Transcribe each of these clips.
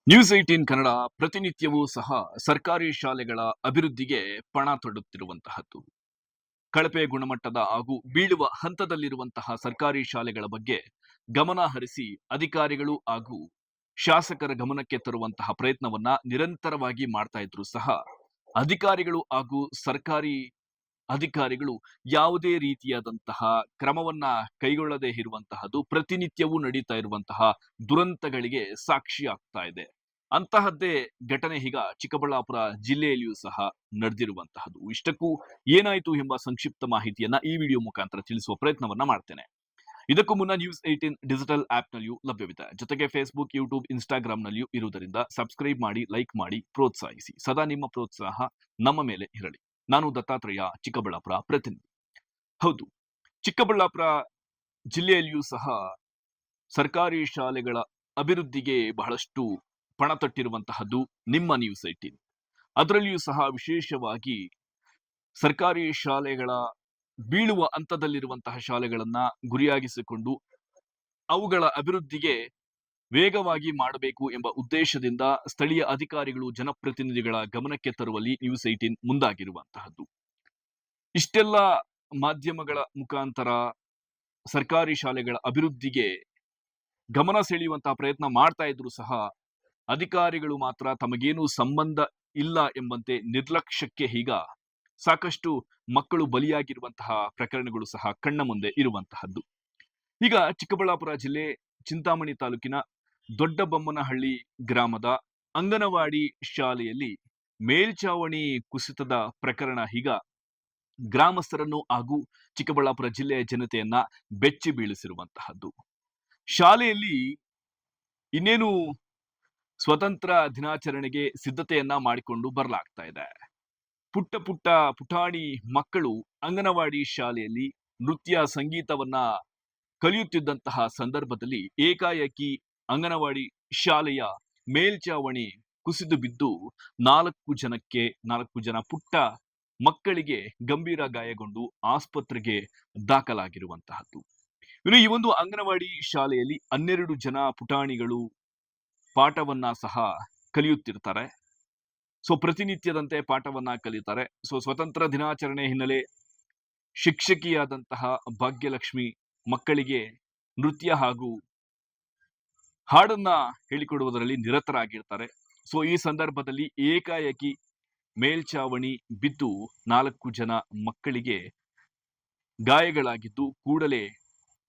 News 18 Kannada ಪ್ರತಿನಿತ್ಯವೂ ಸಹ ಸರ್ಕಾರಿ ಶಾಲೆಗಳ ಅಭಿವೃದ್ಧಿಗೆ ಪಣ ತೊಡುತ್ತಿರುವಂತಹದ್ದು. ಕಳಪೆ ಗುಣಮಟ್ಟದ ಹಾಗೂ ಬೀಳುವ ಹಂತದಲ್ಲಿರುವಂತಹ ಸರ್ಕಾರಿ ಶಾಲೆಗಳ ಬಗ್ಗೆ ಗಮನ ಹರಿಸಿ ಅಧಿಕಾರಿಗಳು ಹಾಗೂ ಶಾಸಕರ ಗಮನಕ್ಕೆ ತರುವಂತಹ ಪ್ರಯತ್ನವನ್ನ ನಿರಂತರವಾಗಿ ಮಾಡ್ತಾ ಇದ್ರು ಸಹ ಅಧಿಕಾರಿಗಳು ಹಾಗೂ ಸರ್ಕಾರಿ ಅಧಿಕಾರಿಗಳು ಯಾವುದೇ ರೀತಿಯಾದಂತಹ ಕ್ರಮವನ್ನ ಕೈಗೊಳ್ಳದೇ ಇರುವಂತಹದ್ದು ಪ್ರತಿನಿತ್ಯವೂ ನಡೀತಾ ಇರುವಂತಹ ದುರಂತಗಳಿಗೆ ಸಾಕ್ಷಿಯಾಗ್ತಾ ಇದೆ. ಅಂತಹದ್ದೇ ಘಟನೆ ಈಗ ಚಿಕ್ಕಬಳ್ಳಾಪುರ ಜಿಲ್ಲೆಯಲ್ಲಿಯೂ ಸಹ ನಡೆದಿರುವಂತಹದ್ದು. ಇಷ್ಟಕ್ಕೂ ಏನಾಯಿತು ಎಂಬ ಸಂಕ್ಷಿಪ್ತ ಮಾಹಿತಿಯನ್ನ ಈ ವಿಡಿಯೋ ಮುಖಾಂತರ ತಿಳಿಸುವ ಪ್ರಯತ್ನವನ್ನ ಮಾಡ್ತೇನೆ. ಇದಕ್ಕೂ ಮುನ್ನ ನ್ಯೂಸ್ 18 ಡಿಜಿಟಲ್ ಆಪ್ನಲ್ಲಿಯೂ ಲಭ್ಯವಿದೆ. ಜೊತೆಗೆ ಫೇಸ್ಬುಕ್, ಯೂಟ್ಯೂಬ್, ಇನ್ಸ್ಟಾಗ್ರಾಂನಲ್ಲಿಯೂ ಇರುವುದರಿಂದ ಸಬ್ಸ್ಕ್ರೈಬ್ ಮಾಡಿ, ಲೈಕ್ ಮಾಡಿ, ಪ್ರೋತ್ಸಾಹಿಸಿ. ಸದಾ ನಿಮ್ಮ ಪ್ರೋತ್ಸಾಹ ನಮ್ಮ ಮೇಲೆ ಇರಲಿ. ನಾನು ದತ್ತಾತ್ರೇಯ, ಚಿಕ್ಕಬಳ್ಳಾಪುರ ಪ್ರತಿನಿಧಿ. ಹೌದು, ಚಿಕ್ಕಬಳ್ಳಾಪುರ ಜಿಲ್ಲೆಯಲ್ಲಿಯೂ ಸಹ ಸರ್ಕಾರಿ ಶಾಲೆಗಳ ಅಭಿವೃದ್ಧಿಗೆ ಬಹಳಷ್ಟು ಪಣ ತೊಟ್ಟಿರುವಂತಹದ್ದು ನಿಮ್ಮ ನ್ಯೂಸ್ 18. ಅದರಲ್ಲಿಯೂ ಸಹ ವಿಶೇಷವಾಗಿ ಸರ್ಕಾರಿ ಶಾಲೆಗಳ ಬೀಳುವ ಹಂತದಲ್ಲಿರುವಂತಹ ಶಾಲೆಗಳನ್ನ ಗುರಿಯಾಗಿಸಿಕೊಂಡು ಅವುಗಳ ಅಭಿವೃದ್ಧಿಗೆ ವೇಗವಾಗಿ ಮಾಡಬೇಕು ಎಂಬ ಉದ್ದೇಶದಿಂದ ಸ್ಥಳೀಯ ಅಧಿಕಾರಿಗಳು ಜನಪ್ರತಿನಿಧಿಗಳ ಗಮನಕ್ಕೆ ತರುವಲ್ಲಿ ನ್ಯೂಸ್ 18 ಮುಂದಾಗಿರುವಂತಹದ್ದು. ಇಷ್ಟೆಲ್ಲ ಮಾಧ್ಯಮಗಳ ಮುಖಾಂತರ ಸರ್ಕಾರಿ ಶಾಲೆಗಳ ಅಭಿವೃದ್ಧಿಗೆ ಗಮನ ಸೆಳೆಯುವಂತಹ ಪ್ರಯತ್ನ ಮಾಡ್ತಾ ಇದ್ರು ಸಹ ಅಧಿಕಾರಿಗಳು ಮಾತ್ರ ತಮಗೇನು ಸಂಬಂಧ ಇಲ್ಲ ಎಂಬಂತೆ ನಿರ್ಲಕ್ಷ್ಯಕ್ಕೆ ಈಗ ಸಾಕಷ್ಟು ಮಕ್ಕಳು ಬಲಿಯಾಗಿರುವಂತಹ ಪ್ರಕರಣಗಳು ಸಹ ಕಣ್ಣ ಮುಂದೆ ಇರುವಂತಹದ್ದು. ಈಗ ಚಿಕ್ಕಬಳ್ಳಾಪುರ ಜಿಲ್ಲೆ ಚಿಂತಾಮಣಿ ತಾಲೂಕಿನ ದೊಡ್ಡಬೊಮ್ಮನಹಳ್ಳಿ ಗ್ರಾಮದ ಅಂಗನವಾಡಿ ಶಾಲೆಯಲ್ಲಿ ಮೇಲ್ಚಾವಣಿ ಕುಸಿತದ ಪ್ರಕರಣ ಈಗ ಗ್ರಾಮಸ್ಥರನ್ನು ಹಾಗೂ ಚಿಕ್ಕಬಳ್ಳಾಪುರ ಜಿಲ್ಲೆಯ ಜನತೆಯನ್ನ ಬೆಚ್ಚಿ ಬೀಳಿಸಿರುವಂತಹದ್ದು. ಶಾಲೆಯಲ್ಲಿ ಇನ್ನೇನು ಸ್ವತಂತ್ರ ದಿನಾಚರಣೆಗೆ ಸಿದ್ಧತೆಯನ್ನ ಮಾಡಿಕೊಂಡು ಬರಲಾಗ್ತಾ ಇದೆ. ಪುಟ್ಟ ಪುಟ್ಟ ಪುಟಾಣಿ ಮಕ್ಕಳು ಅಂಗನವಾಡಿ ಶಾಲೆಯಲ್ಲಿ ನೃತ್ಯ ಸಂಗೀತವನ್ನ ಕಲಿಯುತ್ತಿದ್ದಂತಹ ಸಂದರ್ಭದಲ್ಲಿ ಏಕಾಏಕಿ ಅಂಗನವಾಡಿ ಶಾಲೆಯ ಮೇಲ್ಚಾವಣಿ ಕುಸಿದು ಬಿದ್ದು 4 ಜನ ಪುಟ್ಟ ಮಕ್ಕಳಿಗೆ ಗಂಭೀರ ಗಾಯಗೊಂಡು ಆಸ್ಪತ್ರೆಗೆ ದಾಖಲಾಗಿರುವಂತಹದ್ದು. ಇನ್ನು ಈ ಒಂದು ಅಂಗನವಾಡಿ ಶಾಲೆಯಲ್ಲಿ 12 ಜನ ಪುಟಾಣಿಗಳು ಪಾಠವನ್ನ ಸಹ ಕಲಿಯುತ್ತಿರ್ತಾರೆ. ಪ್ರತಿನಿತ್ಯದಂತೆ ಪಾಠವನ್ನ ಕಲಿತಾರೆ. ಸ್ವತಂತ್ರ ದಿನಾಚರಣೆ ಹಿನ್ನೆಲೆ ಶಿಕ್ಷಕಿಯಾದಂತಹ ಭಾಗ್ಯಲಕ್ಷ್ಮಿ ಮಕ್ಕಳಿಗೆ ನೃತ್ಯ ಹಾಗೂ ಹಾಡನ್ನ ಹೇಳಿಕೊಡುವುದರಲ್ಲಿ ನಿರತರಾಗಿರ್ತಾರೆ. ಈ ಸಂದರ್ಭದಲ್ಲಿ ಏಕಾಏಕಿ ಮೇಲ್ಚಾವಣಿ ಬಿದ್ದು 4 ಜನ ಮಕ್ಕಳಿಗೆ ಗಾಯಗಳಾಗಿದ್ದು ಕೂಡಲೇ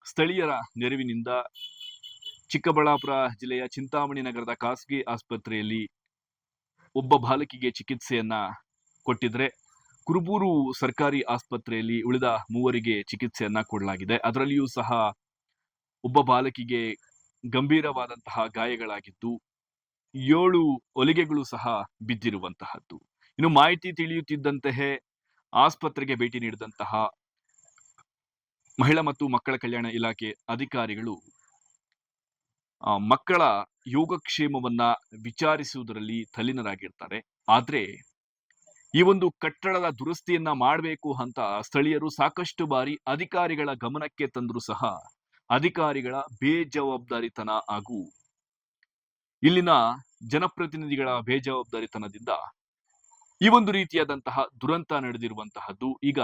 ಸ್ಥಳೀಯರ ನೆರವಿನಿಂದ ಚಿಕ್ಕಬಳ್ಳಾಪುರ ಜಿಲ್ಲೆಯ ಚಿಂತಾಮಣಿ ನಗರದ ಖಾಸಗಿ ಆಸ್ಪತ್ರೆಯಲ್ಲಿ ಒಬ್ಬ ಬಾಲಕಿಗೆ ಚಿಕಿತ್ಸೆಯನ್ನ ಕೊಟ್ಟಿದ್ರೆ, ಕುರುಬೂರು ಸರ್ಕಾರಿ ಆಸ್ಪತ್ರೆಯಲ್ಲಿ ಉಳಿದ 3 ಚಿಕಿತ್ಸೆಯನ್ನ ಕೊಡಲಾಗಿದೆ. ಅದರಲ್ಲಿಯೂ ಸಹ ಒಬ್ಬ ಬಾಲಕಿಗೆ ಗಂಭೀರವಾದಂತಹ ಗಾಯಗಳಾಗಿದ್ದು 7 ಹೊಲಿಗೆಗಳು ಸಹ ಬಿದ್ದಿರುವಂತಹದ್ದು. ಇನ್ನು ಮಾಹಿತಿ ತಿಳಿಯುತ್ತಿದ್ದಂತೆಯೇ ಆಸ್ಪತ್ರೆಗೆ ಭೇಟಿ ನೀಡಿದಂತಹ ಮಹಿಳಾ ಮತ್ತು ಮಕ್ಕಳ ಕಲ್ಯಾಣ ಇಲಾಖೆ ಅಧಿಕಾರಿಗಳು ಮಕ್ಕಳ ಯೋಗಕ್ಷೇಮವನ್ನ ವಿಚಾರಿಸುವುದರಲ್ಲಿ ತಲ್ಲೀನರಾಗಿರ್ತಾರೆ. ಆದ್ರೆ ಈ ಒಂದು ಕಟ್ಟಡದ ದುರಸ್ತಿಯನ್ನ ಮಾಡಬೇಕು ಅಂತ ಸ್ಥಳೀಯರು ಸಾಕಷ್ಟು ಬಾರಿ ಅಧಿಕಾರಿಗಳ ಗಮನಕ್ಕೆ ತಂದರೂ ಸಹ ಅಧಿಕಾರಿಗಳ ಬೇಜವಾಬ್ದಾರಿತನ ಹಾಗೂ ಇಲ್ಲಿನ ಜನಪ್ರತಿನಿಧಿಗಳ ಬೇಜವಾಬ್ದಾರಿತನದಿಂದ ಈ ಒಂದು ರೀತಿಯಾದಂತಹ ದುರಂತ ನಡೆದಿರುವಂತಹದ್ದು ಈಗ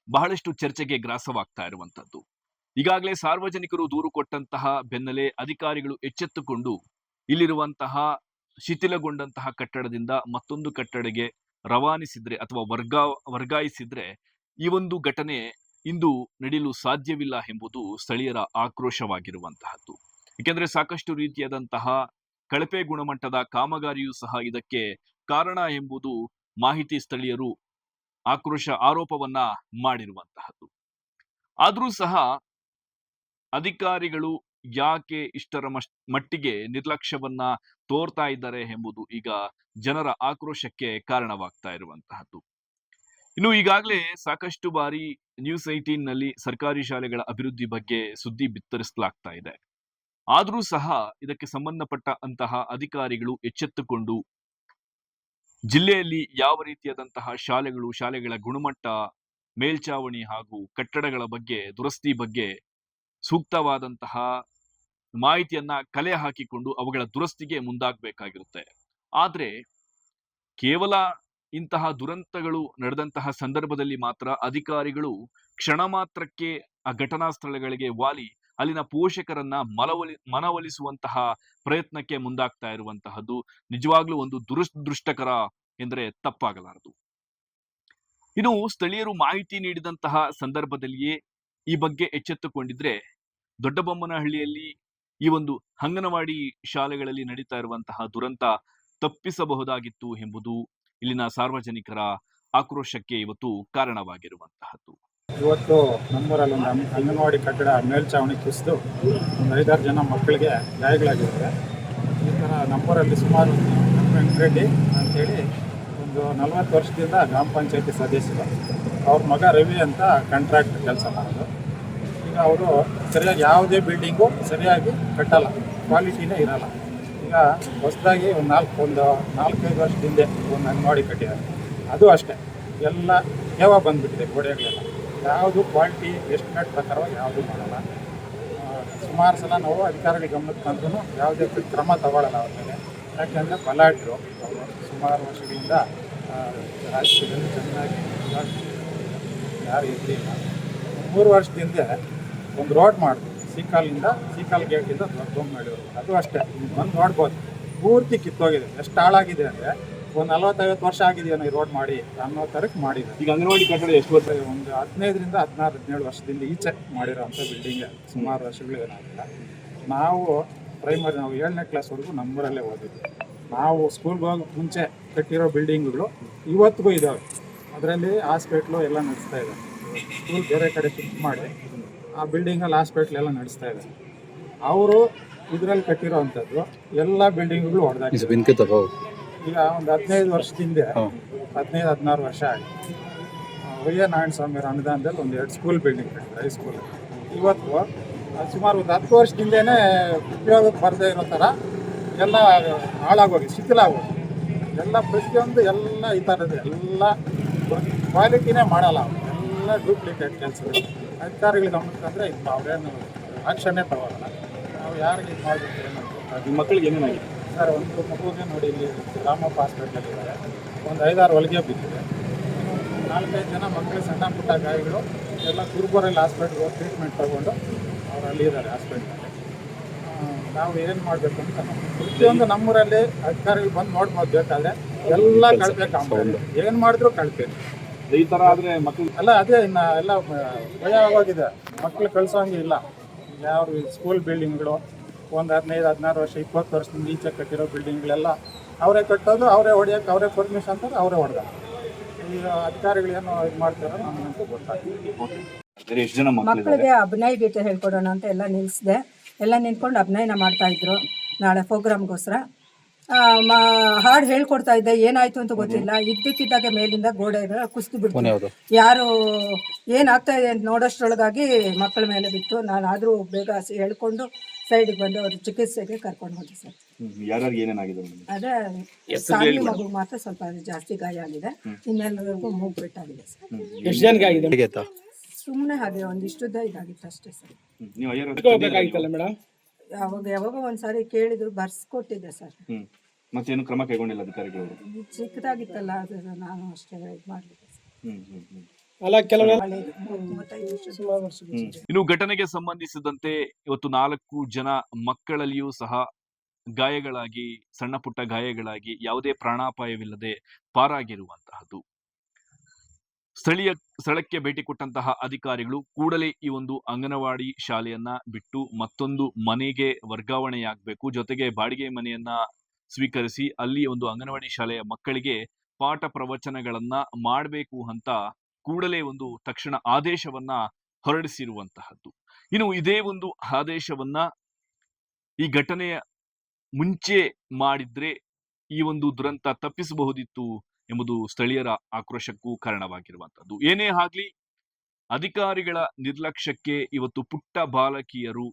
ಬಹಳಷ್ಟು ಚರ್ಚೆಗೆ ಗ್ರಾಸವಾಗ್ತಾ ಇರುವಂತದ್ದು. ಈಗಾಗಲೇ ಸಾರ್ವಜನಿಕರು ದೂರು ಕೊಟ್ಟಂತಹ ಬೆನ್ನಲ್ಲೇ ಅಧಿಕಾರಿಗಳು ಎಚ್ಚೆತ್ತುಕೊಂಡು ಇಲ್ಲಿರುವಂತಹ ಶಿಥಿಲಗೊಂಡಂತಹ ಕಟ್ಟಡದಿಂದ ಮತ್ತೊಂದು ಕಟ್ಟಡಕ್ಕೆ ರವಾನಿಸಿದ್ರೆ ಅಥವಾ ವರ್ಗಾಯಿಸಿದ್ರೆ ಈ ಒಂದು ಘಟನೆ ಇಂದು ನಡೆಯಲು ಸಾಧ್ಯವಿಲ್ಲ ಎಂಬುದು ಸ್ಥಳೀಯರ ಆಕ್ರೋಶವಾಗಿರುವಂತಹದ್ದು. ಏಕೆಂದ್ರೆ ಸಾಕಷ್ಟು ರೀತಿಯಾದಂತಹ ಕಳಪೆ ಗುಣಮಟ್ಟದ ಕಾಮಗಾರಿಯೂ ಸಹ ಇದಕ್ಕೆ ಕಾರಣ ಎಂಬುದು ಮಾಹಿತಿ ಸ್ಥಳೀಯರು ಆರೋಪವನ್ನ ಮಾಡಿರುವಂತಹದ್ದು. ಆದ್ರೂ ಸಹ ಅಧಿಕಾರಿಗಳು ಯಾಕೆ ಇಷ್ಟರ ಮಟ್ಟಿಗೆ ನಿರ್ಲಕ್ಷ್ಯವನ್ನ ತೋರ್ತಾ ಇದ್ದಾರೆ ಎಂಬುದು ಈಗ ಜನರ ಆಕ್ರೋಶಕ್ಕೆ ಕಾರಣವಾಗ್ತಾ ಇರುವಂತಹದ್ದು. ಇನ್ನು ಈಗಾಗಲೇ ಸಾಕಷ್ಟು ಬಾರಿ ನ್ಯೂಸ್ 18 ನಲ್ಲಿ ಸರ್ಕಾರಿ ಶಾಲೆಗಳ ಅಭಿವೃದ್ಧಿ ಬಗ್ಗೆ ಸುದ್ದಿ ಬಿತ್ತರಿಸಲಾಗ್ತಾ ಇದೆ. ಆದ್ರೂ ಸಹ ಇದಕ್ಕೆ ಸಂಬಂಧಪಟ್ಟ ಅಂತಹ ಅಧಿಕಾರಿಗಳು ಎಚ್ಚೆತ್ತುಕೊಂಡು ಜಿಲ್ಲೆಯಲ್ಲಿ ಯಾವ ರೀತಿಯಾದಂತಹ ಶಾಲೆಗಳ ಗುಣಮಟ್ಟ, ಮೇಲ್ಚಾವಣಿ ಹಾಗೂ ಕಟ್ಟಡಗಳ ಬಗ್ಗೆ ದುರಸ್ತಿ ಬಗ್ಗೆ ಸೂಕ್ತವಾದಂತಹ ಮಾಹಿತಿಯನ್ನ ಕಲೆ ಹಾಕಿಕೊಂಡು ಅವುಗಳ ದುರಸ್ತಿಗೆ ಮುಂದಾಗಬೇಕಾಗಿರುತ್ತೆ. ಆದ್ರೆ ಕೇವಲ ಇಂತಹ ದುರಂತಗಳು ನಡೆದಂತಹ ಸಂದರ್ಭದಲ್ಲಿ ಮಾತ್ರ ಅಧಿಕಾರಿಗಳು ಕ್ಷಣ ಮಾತ್ರಕ್ಕೆ ಆ ಘಟನಾ ಸ್ಥಳಗಳಿಗೆ ವಾಲಿ ಅಲ್ಲಿನ ಪೋಷಕರನ್ನ ಮನವೊಲಿಸುವಂತಹ ಪ್ರಯತ್ನಕ್ಕೆ ಮುಂದಾಗ್ತಾ ಇರುವಂತಹದ್ದು ನಿಜವಾಗ್ಲೂ ಒಂದು ದುರದೃಷ್ಟಕರ ಎಂದರೆ ತಪ್ಪಾಗಲಾರದು. ಇನ್ನು ಸ್ಥಳೀಯರು ಮಾಹಿತಿ ನೀಡಿದಂತಹ ಸಂದರ್ಭದಲ್ಲಿಯೇ ಈ ಬಗ್ಗೆ ಎಚ್ಚೆತ್ತುಕೊಂಡಿದ್ರೆ ದೊಡ್ಡಬೊಮ್ಮನಹಳ್ಳಿಯಲ್ಲಿ ಈ ಒಂದು ಅಂಗನವಾಡಿ ಶಾಲೆಗಳಲ್ಲಿ ನಡೀತಾ ಇರುವಂತಹ ದುರಂತ ತಪ್ಪಿಸಬಹುದಾಗಿತ್ತು ಎಂಬುದು ಇಲ್ಲಿನ ಸಾರ್ವಜನಿಕರ ಆಕ್ರೋಶಕ್ಕೆ ಇವತ್ತು ಕಾರಣವಾಗಿರುವಂತಹದ್ದು. ಇವತ್ತು ನಮ್ಮೂರಲ್ಲಿ ಒಂದು ಅಂಗನವಾಡಿ ಕಟ್ಟಡ ಮೇಲ್ಛಾವಣಿ ಕುಸಿದು ಒಂದು 5-6 ಜನ ಮಕ್ಕಳಿಗೆ ಗಾಯಗಳಾಗಿದ್ದಾರೆ. ಈ ಥರ ನಮ್ಮೂರಲ್ಲಿ ಸುಮಾರು ವೆಂಕಟರೆಡ್ಡಿ ಅಂತೇಳಿ ಒಂದು 40 ವರ್ಷದಿಂದ ಗ್ರಾಮ ಪಂಚಾಯತಿ ಸದಸ್ಯರು. ಅವ್ರ ಮಗ ರವಿ ಅಂತ ಕಾಂಟ್ರಾಕ್ಟ್ ಕೆಲಸ ಮಾಡೋದು. ಈಗ ಅವರು ಸರಿಯಾಗಿ ಯಾವುದೇ ಬಿಲ್ಡಿಂಗು ಸರಿಯಾಗಿ ಕಟ್ಟಲ್ಲ, ಕ್ವಾಲಿಟಿನೇ ಇರಲ್ಲ. ಈಗ ಹೊಸದಾಗಿ ಒಂದು 4-5 ವರ್ಷದ ಹಿಂದೆ ಒಂದು ಅಂಗನವಾಡಿ ಕಟ್ಟಿದ್ದಾರೆ. ಅದು ಅಷ್ಟೇ, ಎಲ್ಲ ಯಾವಾಗ ಬಂದುಬಿಟ್ಟಿದೆ ಗೋಡೆಗಳೆಲ್ಲ. ಯಾವುದು ಕ್ವಾಲಿಟಿ ಎಸ್ಟಿಮೇಟ್ ಪ್ರಕಾರವಾಗಿ ಯಾವುದೂ ಮಾಡಲ್ಲ. ಸುಮಾರು ಸಲ ನಾವು ಅಧಿಕಾರಿಗಳ ಗಮನಕ್ಕೆ ತಂದ್ರೂ ಯಾವುದೇ ಕ್ರಮ ತಗೊಳ್ಳಲ್ಲ ಅವ್ರ ಮೇಲೆ. ಯಾಕೆಂದರೆ ಬಲಾಢ್ಯರು ಅವರು ಸುಮಾರು ವರ್ಷಗಳಿಂದ ರಾಜಕೀಯದಲ್ಲಿ ಚೆನ್ನಾಗಿ ಯಾರು ಇರಲಿಲ್ಲ. 3 ವರ್ಷದಿಂದ ಒಂದು ರೋಡ್ ಮಾಡಿದ್ರು, ಸೀಕಾಲ್ ಗೇಟಿಂದ ದೊಡ್ಡ ಮಾಡಿದ್ರು. ಅದು ಅಷ್ಟೇ, ಒಂದು ನೋಡ್ಬೋದು ಪೂರ್ತಿ ಕಿತ್ತೋಗಿದೆ. ಎಷ್ಟು ಹಾಳಾಗಿದೆ ಅಂದರೆ ಒಂದು 40-50 ವರ್ಷ ಆಗಿದೆಯೋ ಈ ರೋಡ್ ಮಾಡಿ ಅನ್ನೋ ಥರಕ್ಕೆ ಮಾಡಿದೆ. ಈಗ ಅಂಗನವಾಡಿ ಕಟ್ಟಡ ಎಷ್ಟು ವರ್ಷ? ಒಂದು 15ರಿಂದ 16-17 ವರ್ಷದಿಂದ ಈಚೆ ಮಾಡಿರೋಂಥ ಬಿಲ್ಡಿಂಗ್. ಸುಮಾರು ವರ್ಷಗಳು ಏನಾಗಿಲ್ಲ. ನಾವು 7ನೇ ಕ್ಲಾಸ್ವರೆಗೂ ನಮ್ಮೂರಲ್ಲೇ ಓದಿದ್ವಿ. ನಾವು ಸ್ಕೂಲ್ಗೆ ಹೋಗಿ ಮುಂಚೆ ಕಟ್ಟಿರೋ ಬಿಲ್ಡಿಂಗ್ಗಳು ಇವತ್ತಿಗೂ ಇದ್ದಾವೆ. ಅದರಲ್ಲಿ ಹಾಸ್ಪಿಟ್ಲು ಎಲ್ಲ ನಡೆಸ್ತಾ ಇದೆ. ಸ್ಕೂಲ್ ಬೇರೆ ಕಡೆ ಶಿಫ್ಟ್ ಮಾಡಿ ಆ ಬಿಲ್ಡಿಂಗಲ್ಲಿ ಹಾಸ್ಪಿಟ್ಲ್ ಎಲ್ಲ ನಡೆಸ್ತಾ ಇದೆ. ಅವರು ಇದರಲ್ಲಿ ಕಟ್ಟಿರೋ ಅಂಥದ್ದು ಎಲ್ಲ ಬಿಲ್ಡಿಂಗ್ಗಳು ಹೊಡೆದಾಕಿದ್ದಾರೆ. ಈಗ ಒಂದು 15 ವರ್ಷದಿಂದ 15-16 ವರ್ಷ ಆಗಿದೆ. ವೈಎ ನಾರಾಯಣ ಸ್ವಾಮಿ ಅನುದಾನದಲ್ಲಿ ಒಂದು 2 ಸ್ಕೂಲ್ ಬಿಲ್ಡಿಂಗ್ ಕಟ್ಟಿದ್ರು, ಹೈಸ್ಕೂಲ್. ಇವತ್ತು ಸುಮಾರು ಒಂದು 10 ವರ್ಷದಿಂದನೇ ಉಪಯೋಗಕ್ಕೆ ಬರದೇ ಇರೋ ಥರ ಎಲ್ಲ ಹಾಳಾಗೋಗಿ ಶಿಥಿಲಾಗೋಗಿ ಎಲ್ಲ ಪ್ರತಿಯೊಂದು ಎಲ್ಲ ಈ ಥರದ್ದು ಎಲ್ಲ ಕ್ವಾಲಿಟಿನೇ ಮಾಡಲ್ಲ. ಎಲ್ಲ ಡೂಪ್ಲಿಕೇಟ್ ಕೆಲಸಗಳು. ಅಧಿಕಾರಿಗಳು ಗಮನಿಸ್ತಂದರೆ ಇದು ಅವರೇನು ಆಕ್ಷನ್ನೇ ತಗೊಳ್ಳಲ್ಲ. ನಾವು ಯಾರಿಗೆ ಇದು ಮಾಡಬೇಕು ಏನಂತ. ನಿಮ್ಮ ಮಕ್ಕಳಿಗೆ ಏನೇನಾಗಿದೆ ಸರ್? ಒಂದು ಮಗುವಿಗೆ ನೋಡಿ, ಇಲ್ಲಿ ರಾಮಪ್ಪ ಹಾಸ್ಪಿಟ್ಲಲ್ಲಿದ್ದಾರೆ. ಒಂದು 5-6 ಹೊಲಿಗೆ ಬಿದ್ದಿದೆ. 4-5 ಜನ ಮಕ್ಕಳು ಸಣ್ಣ ಪುಟ್ಟ ಗಾಯಗಳು ಎಲ್ಲ ಕುರುಬರಲ್ಲಿ ಹಾಸ್ಪಿಟ್ಲ್ಗೆ ಹೋಗಿ ಟ್ರೀಟ್ಮೆಂಟ್ ತೊಗೊಂಡು ಅವ್ರು ಅಲ್ಲಿದ್ದಾರೆ ಹಾಸ್ಪಿಟ್ಲಲ್ಲಿ. ನಾವು ಏನು ಮಾಡಬೇಕು ಅಂತ ಪ್ರತಿಯೊಂದು ನಮ್ಮೂರಲ್ಲಿ ಅಧಿಕಾರಿಗಳು ಬಂದು ನೋಡ್ಬೋದು. ಬೇಕಾದರೆ ಎಲ್ಲ ಕಳ್ಬೇಕು, ಏನು ಮಾಡಿದ್ರು ಕಳ್ಬೇಕು. ಈ ಥರ ಆದರೆ ಮಕ್ಕಳು ಅಲ್ಲ, ಅದೇ ಇನ್ನು ಎಲ್ಲ ಭಯ ಆಗೋಗಿದೆ. ಮಕ್ಕಳು ಕಳ್ಸೋಂಗೆ ಇಲ್ಲ. ಯಾವ ಸ್ಕೂಲ್ ಬಿಲ್ಡಿಂಗ್ಗಳು ಒಂದು 15-16 ವರ್ಷ 20 ವರ್ಷದಿಂದ ಈಚೆ ಕಟ್ಟಿರೋ ಬಿಲ್ಡಿಂಗ್ಗಳೆಲ್ಲ ಅವರೇ ಕಟ್ಟೋದು, ಅವರೇ ಹೊಡಿಯೋಕೆ, ಅವರೇ ಪರ್ಮಿಷನ್ ಅಂತಾರೆ, ಅವರೇ ಹೊಡೆದ. ಈಗ ಅಧಿಕಾರಿಗಳು ಏನು ಇದು ಮಾಡ್ತಾರೋ ನಮಗಂತೂ ಗೊತ್ತಾಗ್ತದೆ. ಎಷ್ಟು ಜನ ಮಕ್ಕಳಿಗೆ ಅಭಿನಯ ಗೀತೆ ಹೇಳ್ಕೊಡೋಣ ಅಂತ ಎಲ್ಲ ನಿಲ್ಲಿಸಿದೆ. ಎಲ್ಲ ನಿಂತ್ಕೊಂಡು ಅಭಿನಯನ ಮಾಡ್ತಾಯಿದ್ರು ನಾಳೆ ಪ್ರೋಗ್ರಾಮ್ಗೋಸ್ಕರ. ಹಾಡು ಹೇಳ್ಕೊಡ್ತಾ ಇದ್ದೆ. ಏನಾಯ್ತು ಅಂತ ಗೊತ್ತಿಲ್ಲ. ಇದ್ದಕ್ಕಿದ್ದಾಗ ಮೇಲಿಂದ ಗೋಡೆ ಕುಸಿದು ಬಿಡ್ತು. ಯಾರು ಏನಾಗ್ತಾ ಇದೆ ಅಂತ ನೋಡೋಷ್ಟ್ರೊಳಗಾಗಿ ಮಕ್ಕಳ ಮೇಲೆ ಬಿತ್ತು. ನಾನು ಆದರೂ ಬೇಗ ಹೇಳ್ಕೊಂಡು ಸೈಡಿಗೆ ಬಂದು ಅವ್ರ ಚಿಕಿತ್ಸೆಗೆ ಕರ್ಕೊಂಡು ಹೋದೆ ಸರ್. ಅದೇ ಸಾಲಿ ಮಗು ಮಾತ್ರ ಸ್ವಲ್ಪ ಜಾಸ್ತಿ ಗಾಯ ಆಗಿದೆ. ಇನ್ನೆಲ್ಲರಿಗೂ ಮೂಗು ಬಿಟ್ಟಾಗಿದೆ ಸರ್. ಎಷ್ಟು ಜನಕ್ಕೆ ಆಗಿದೆ? ಸುಮ್ಮನೆ ಹಾಗೆ ಒಂದಿಷ್ಟುದ್ದ ಇದಾಗಿತ್ತು ಅಷ್ಟೇ ಸರ್. ಯಾವಾಗ ಒಂದ್ಸಾರಿ ಕೇಳಿದ್ರು ಬರ್ಸ್ಕೊಟ್ಟಿದ್ದೆ ಸರ್. ಮತ್ತೇನು ಕ್ರಮ ಕೈಗೊಂಡಿಲ್ಲ ಅಧಿಕಾರಿಗಳು? ಚಿಕ್ಕದಾಗಿತ್ತಲ್ಲ, ಅದು ನಾನು ಅಷ್ಟೇ ಇದು ಮಾಡಲಿಲ್ಲ. ಇನ್ನು ಘಟನೆಗೆ ಸಂಬಂಧಿಸಿದಂತೆ ಇವತ್ತು 4 ಜನ ಮಕ್ಕಳಲ್ಲಿಯೂ ಸಹ ಗಾಯಗಳಾಗಿ, ಸಣ್ಣ ಪುಟ್ಟ ಗಾಯಗಳಾಗಿ ಯಾವುದೇ ಪ್ರಾಣಾಪಾಯವಿಲ್ಲದೆ ಪಾರಾಗಿರುವಂತಹದ್ದು. ಸ್ಥಳಕ್ಕೆ ಭೇಟಿ ಕೊಟ್ಟಂತಹ ಅಧಿಕಾರಿಗಳು ಕೂಡಲೇ ಈ ಒಂದು ಅಂಗನವಾಡಿ ಶಾಲೆಯನ್ನ ಬಿಟ್ಟು ಮತ್ತೊಂದು ಮನೆಗೆ ವರ್ಗಾವಣೆಯಾಗಬೇಕು, ಜೊತೆಗೆ ಬಾಡಿಗೆ ಮನೆಯನ್ನ ಸ್ವೀಕರಿಸಿ ಅಲ್ಲಿ ಒಂದು ಅಂಗನವಾಡಿ ಶಾಲೆಯ ಮಕ್ಕಳಿಗೆ ಪಾಠ ಪ್ರವಚನಗಳನ್ನ ಮಾಡಬೇಕು ಅಂತ ಕೂಡಲೇ ಒಂದು ತಕ್ಷಣ ಆದೇಶವನ್ನ ಹೊರಡಿಸಿರುವಂತಹದ್ದು. ಇನ್ನು ಇದೇ ಒಂದು ಆದೇಶವನ್ನ ಈ ಘಟನೆಯ ಮುಂಚೆ ಮಾಡಿದ್ರೆ ಈ ಒಂದು ದುರಂತ ತಪ್ಪಿಸಬಹುದಿತ್ತು ಎಂಬುದು ಸ್ಥಳೀಯರ ಆಕ್ರೋಶಕ್ಕೂ ಕಾರಣವಾಗಿರುವಂತದ್ದು. ಏನೇ ಆಗ್ಲಿ, ಅಧಿಕಾರಿಗಳ ನಿರ್ಲಕ್ಷ್ಯಕ್ಕೆ ಇವತ್ತು ಪುಟ್ಟ ಬಾಲಕಿಯರು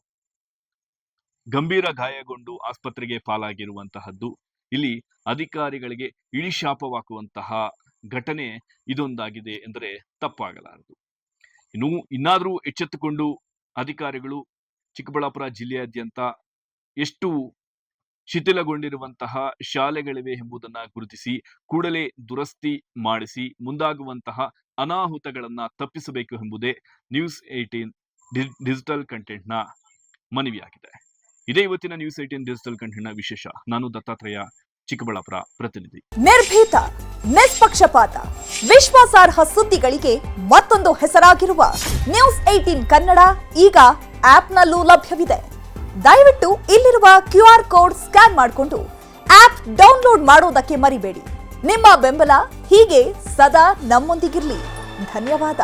ಗಂಭೀರ ಗಾಯಗೊಂಡು ಆಸ್ಪತ್ರೆಗೆ ಪಾಲಾಗಿರುವಂತಹದ್ದು. ಇಲ್ಲಿ ಅಧಿಕಾರಿಗಳಿಗೆ ಇಳಿಶಾಪವಾಗುವಂತಹ ಘಟನೆ ಇದೊಂದಾಗಿದೆ ಎಂದರೆ ತಪ್ಪಾಗಲಾರದು. ಇನ್ನಾದರೂ ಎಚ್ಚೆತ್ತುಕೊಂಡು ಅಧಿಕಾರಿಗಳು ಚಿಕ್ಕಬಳ್ಳಾಪುರ ಜಿಲ್ಲೆಯಾದ್ಯಂತ ಎಷ್ಟು ಶಿಥಿಲಗೊಂಡಿರುವಂತಹ ಶಾಲೆಗಳಿವೆ ಎಂಬುದನ್ನ ಗುರುತಿಸಿ ಕೂಡಲೇ ದುರಸ್ತಿ ಮಾಡಿಸಿ ಮುಂದಾಗುವಂತಹ ಅನಾಹುತಗಳನ್ನ ತಪ್ಪಿಸಬೇಕು ಎಂಬುದೇ News18 ಡಿಜಿಟಲ್ ಕಂಟೆಂಟ್ನ ಮನವಿಯಾಗಿದೆ. ಇದೇ ಇವತ್ತಿನ News18 ಡಿಜಿಟಲ್ ಕಂಟೆಂಟ್ನ ವಿಶೇಷ. ನಾನು ದತ್ತಾತ್ರೇಯ, ಚಿಕ್ಕಬಳ್ಳಾಪುರ ಪ್ರತಿನಿಧಿ. ನಿರ್ಭೀತ, ನಿಷ್ಪಕ್ಷಪಾತ, ವಿಶ್ವಾಸಾರ್ಹ ಸುದ್ದಿಗಳಿಗೆ ಮತ್ತೊಂದು ಹೆಸರಾಗಿರುವ News18 ಕನ್ನಡ ಈಗ ಆಪ್ನಲ್ಲೂ ಲಭ್ಯವಿದೆ. ದಯವಿಟ್ಟು ಇಲ್ಲಿರುವ QR ಕೋಡ್ ಸ್ಕ್ಯಾನ್ ಮಾಡಿಕೊಂಡು ಆಪ್ ಡೌನ್ಲೋಡ್ ಮಾಡೋದಕ್ಕೆ ಮರಿಬೇಡಿ. ನಿಮ್ಮ ಬೆಂಬಲ ಹೀಗೆ ಸದಾ ನಮ್ಮೊಂದಿಗಿರಲಿ. ಧನ್ಯವಾದ.